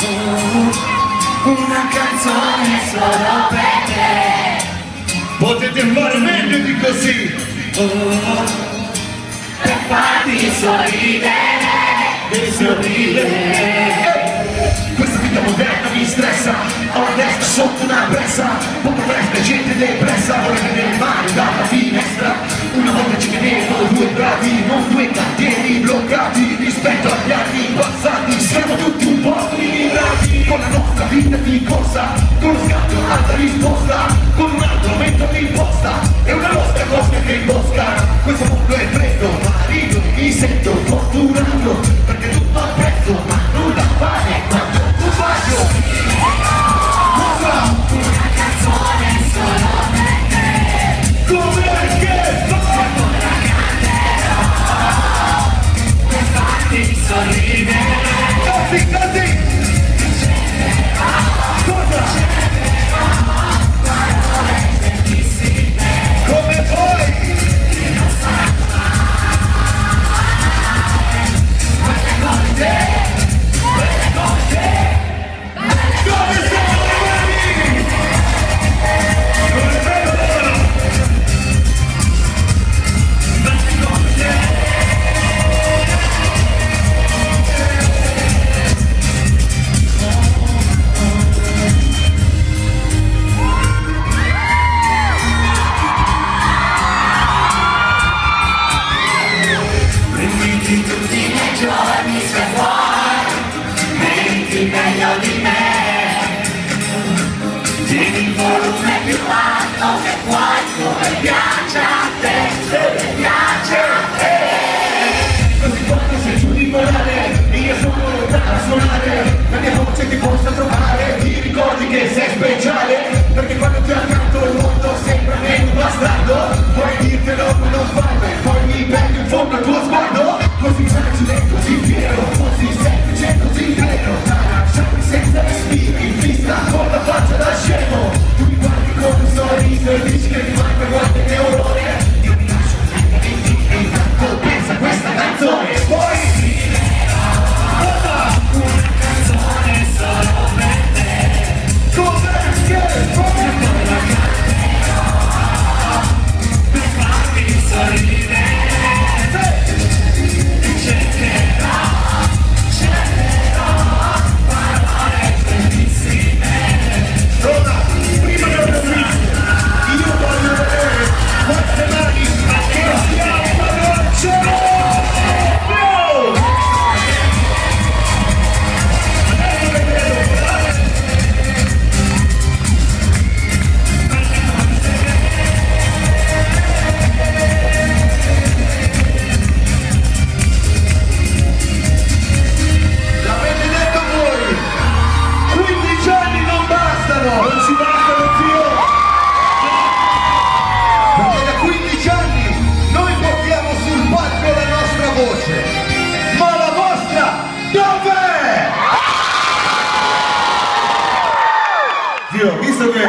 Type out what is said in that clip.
Una canzone solo per te. Potete fare meglio di così. Per farti sorridere e sorridere. Questa vita moderna mi stressa, ho la testa sotto una pressa, poco fresca, gente depressa, vorrei vedere il mare dalla finestra. Una volta ci vedevo due bravi, non due cantieri bloccati rispetto agli anni passati. Siamo tutti un po' immigrati, con la nostra vita di corsa, con lo scatto alta risposta, con un altro aumento di imposta e una nostra cosca che imbosca. Questo mondo è freddo, ma rido, mi sento fortunato, perché tutto ha prezzo, ma nulla vale quanto tu faccio. Una canzone solo per te. Come che fa? Ora canterò per farti sorridere. Così, così! Cosa? Parole bellissime Come vuoi? che non sanno quelle con te, quelle con te. Come siamo rimani? Non è vero, vero? Belle con te. Prenditi tutti i miei giorni se vuoi, meriti meglio di me. Tieni il volume più alto che puoi, come piace a te, come piace a te. Così quando sei giù di morale, io sono da suonare, la mia voce ti possa trovare, ti ricordi che sei speciale, perché quando ti accanto il mondo sembra meno bastardo, puoi dirtelo ma non farlo, e poi mi perdi in fondo al tuo sguardo, così facile, così fiero, così semplice, così vero, da lasciarmi senza respiro, in pista con la faccia da scemo, tu mi guardi con un sorriso e dici che mi manca qualche neurone, io mi lascio e intanto pensa a questa canzone, e poi Una canzone solo per te. come che fai? Ora canterò per farti sorridere. Cercherò parole bellissime. Roma, prima di aprirsi, io voglio vedere queste mani che si alzano al cielo! No! Adesso le vedo, guardate! L'avete detto voi! 15 anni non bastano! Non ci bastano, zio! Perché da 15 anni noi portiamo sul palco la nostra voce! Ma la vostra dov'è? Zio, visto che